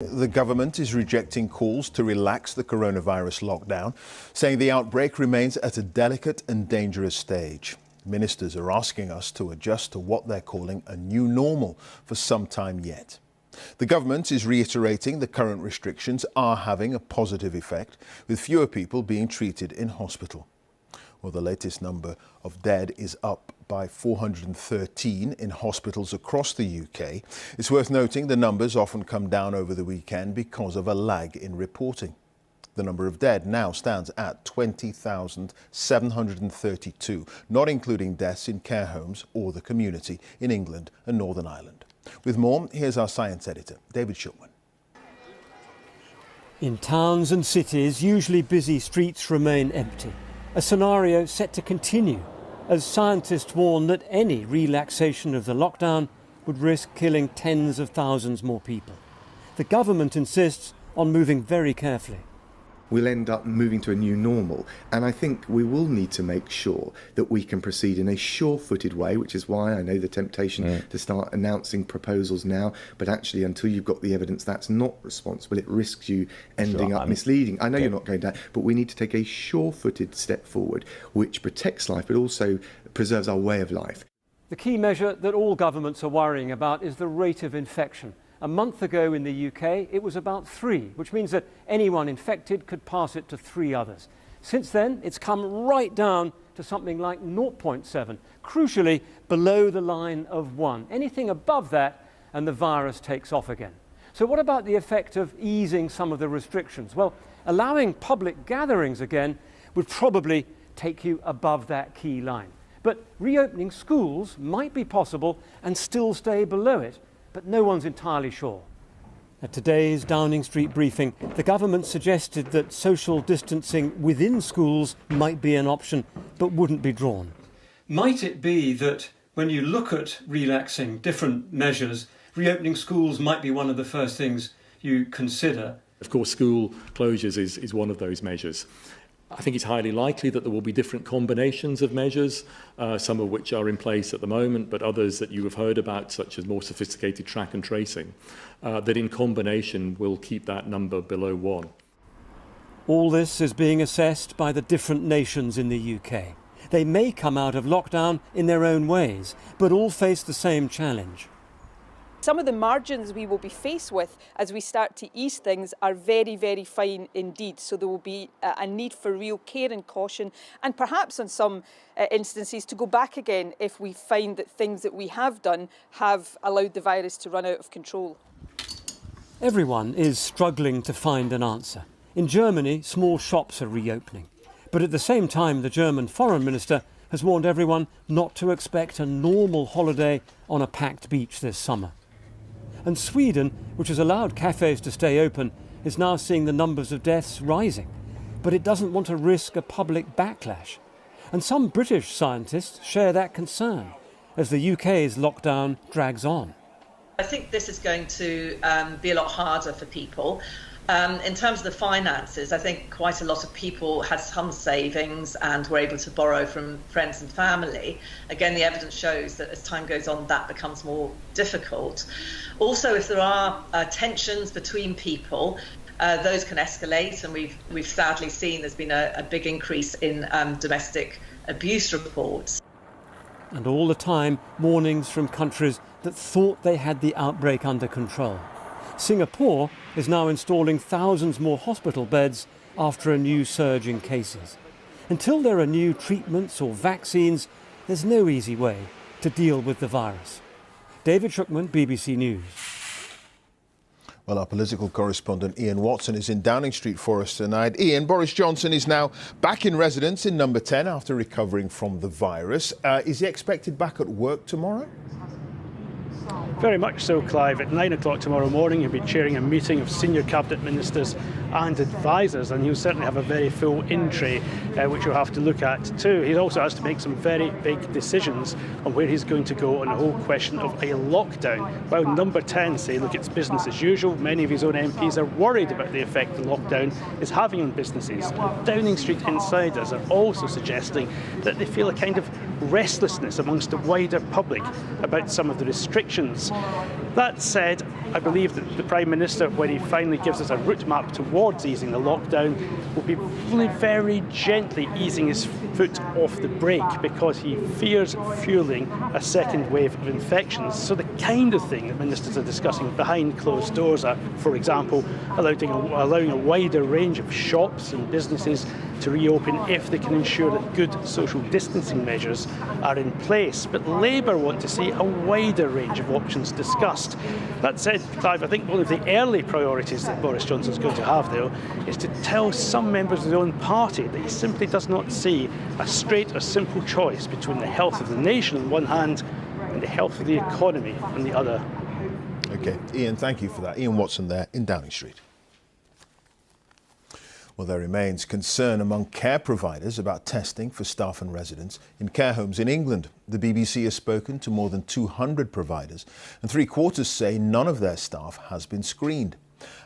The government is rejecting calls to relax the coronavirus lockdown, saying the outbreak remains at a delicate and dangerous stage. Ministers are asking us to adjust to what they're calling a new normal for some time yet. The government is reiterating the current restrictions are having a positive effect, with fewer people being treated in hospital. Well, the latest number of dead is up by 413 in hospitals across the UK. It's worth noting the numbers often come down over the weekend because of a lag in reporting. The number of dead now stands at 20,732, not including deaths in care homes or the community in England and Northern Ireland. With more, here's our science editor, David Shulman. In towns and cities, usually busy streets remain empty. A scenario set to continue as scientists warn that any relaxation of the lockdown would risk killing tens of thousands more people. The government insists on moving very carefully. We'll end up moving to a new normal, and I think we will need to make sure that we can proceed in a sure-footed way, which is why I know the temptation to start announcing proposals now, but actually until you've got the evidence that's not responsible, it risks you ending up misleading. I know you're not going to, but we need to take a sure-footed step forward which protects life but also preserves our way of life. The key measure that all governments are worrying about is the rate of infection. A month ago in the UK, it was about 3, which means that anyone infected could pass it to 3 others. Since then, it's come right down to something like 0.7, crucially below the line of 1. Anything above that, and the virus takes off again. So what about the effect of easing some of the restrictions? Well, allowing public gatherings again would probably take you above that key line. But reopening schools might be possible and still stay below it. But no one's entirely sure. At today's Downing Street briefing, the government suggested that social distancing within schools might be an option, but wouldn't be drawn. Might it be that when you look at relaxing different measures, reopening schools might be one of the first things you consider? Of course, school closures is one of those measures. I think it's highly likely that there will be different combinations of measures, some of which are in place at the moment, but others that you have heard about, such as more sophisticated track and tracing, that in combination will keep that number below 1. All this is being assessed by the different nations in the UK. They may come out of lockdown in their own ways, but all face the same challenge. Some of the margins we will be faced with as we start to ease things are very, very fine indeed. So there will be a need for real care and caution, and perhaps in some instances to go back again if we find that things that we have done have allowed the virus to run out of control. Everyone is struggling to find an answer. In Germany, small shops are reopening. But at the same time, the German Foreign Minister has warned everyone not to expect a normal holiday on a packed beach this summer. And Sweden, which has allowed cafes to stay open, is now seeing the numbers of deaths rising. But it doesn't want to risk a public backlash. And some British scientists share that concern as the UK's lockdown drags on. I think this is going to be a lot harder for people. In terms of the finances, I think quite a lot of people had some savings and were able to borrow from friends and family. Again, the evidence shows that as time goes on, that becomes more difficult. Also, if there are tensions between people, those can escalate, and we've sadly seen there's been a big increase in domestic abuse reports. And all the time, warnings from countries that thought they had the outbreak under control. Singapore is now installing thousands more hospital beds after a new surge in cases. Until there are new treatments or vaccines, there's no easy way to deal with the virus. David Shulman, BBC News. Well, our political correspondent Ian Watson is in Downing Street for us tonight. Ian, Boris Johnson is now back in residence in Number 10 after recovering from the virus. Is he expected back at work tomorrow? Very much so, Clive. At 9 o'clock tomorrow morning, he'll be chairing a meeting of senior cabinet ministers and advisers, and he'll certainly have a very full in-tray, which we'll have to look at too. He also has to make some very big decisions on where he's going to go on the whole question of a lockdown. While Number 10 say, look, it's business as usual, many of his own MPs are worried about the effect the lockdown is having on businesses. Downing Street insiders are also suggesting that they feel a kind of restlessness amongst the wider public about some of the restrictions restrictions. That said, I believe that the Prime Minister, when he finally gives us a route map towards easing the lockdown, will be very gently easing his foot off the brake because he fears fueling a second wave of infections. So the kind of thing that ministers are discussing behind closed doors are, for example, allowing a wider range of shops and businesses to reopen if they can ensure that good social distancing measures are in place. But Labour want to see a wider range of options discussed. That said, Clive, I think one of the early priorities that Boris Johnson is going to have, though, is to tell some members of his own party that he simply does not see a straight or simple choice between the health of the nation on one hand and the health of the economy on the other. OK, Ian, thank you for that. Ian Watson there in Downing Street. Well, there remains concern among care providers about testing for staff and residents in care homes in England. The BBC has spoken to more than 200 providers, and 3/4 say none of their staff has been screened.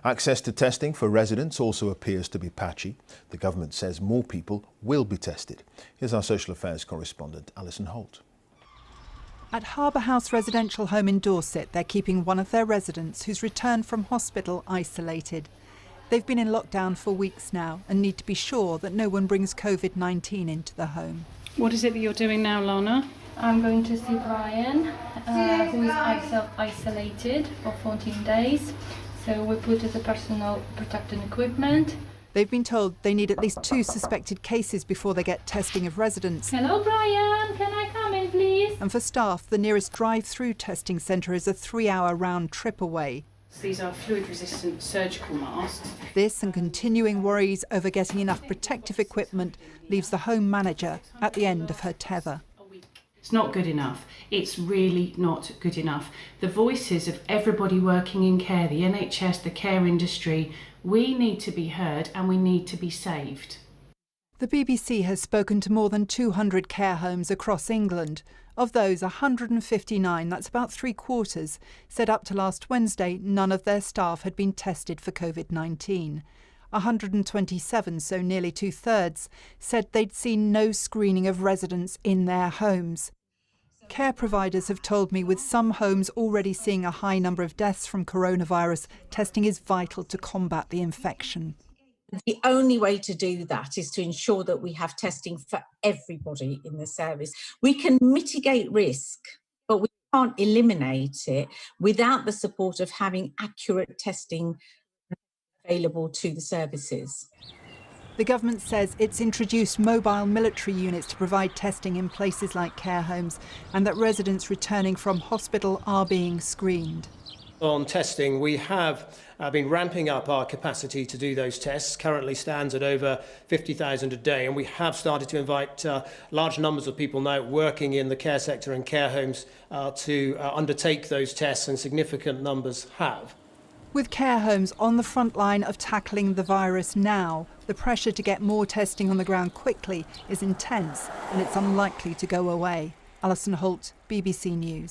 Access to testing for residents also appears to be patchy. The government says more people will be tested. Here's our social affairs correspondent, Alison Holt. At Harbour House Residential Home in Dorset, they're keeping one of their residents who's returned from hospital isolated. They've been in lockdown for weeks now and need to be sure that no one brings COVID-19 into the home. What is it that you're doing now, Lana? I'm going to see Brian, who is self-isolated for 14 days. So we put the personal protective equipment. They've been told they need at least 2 suspected cases before they get testing of residents. Hello, Brian, can I come in, please? And for staff, the nearest drive-through testing centre is a 3-hour round trip away. These are fluid-resistant surgical masks. This and continuing worries over getting enough protective equipment leaves the home manager at the end of her tether. It's not good enough. It's really not good enough. The voices of everybody working in care, the NHS, the care industry, we need to be heard and we need to be saved. The BBC has spoken to more than 200 care homes across England. Of those, 159, that's about 3/4, said up to last Wednesday none of their staff had been tested for COVID-19. 127, so nearly 2/3, said they'd seen no screening of residents in their homes. Care providers have told me with some homes already seeing a high number of deaths from coronavirus, testing is vital to combat the infection. The only way to do that is to ensure that we have testing for everybody in the service. We can mitigate risk, but we can't eliminate it without the support of having accurate testing available to the services. The government says it's introduced mobile military units to provide testing in places like care homes and that residents returning from hospital are being screened. On testing, we have been ramping up our capacity to do those tests. Currently stands at over 50,000 a day, and we have started to invite large numbers of people now working in the care sector and care homes to undertake those tests, and significant numbers have. With care homes on the front line of tackling the virus now, the pressure to get more testing on the ground quickly is intense, and it's unlikely to go away. Alison Holt, BBC News.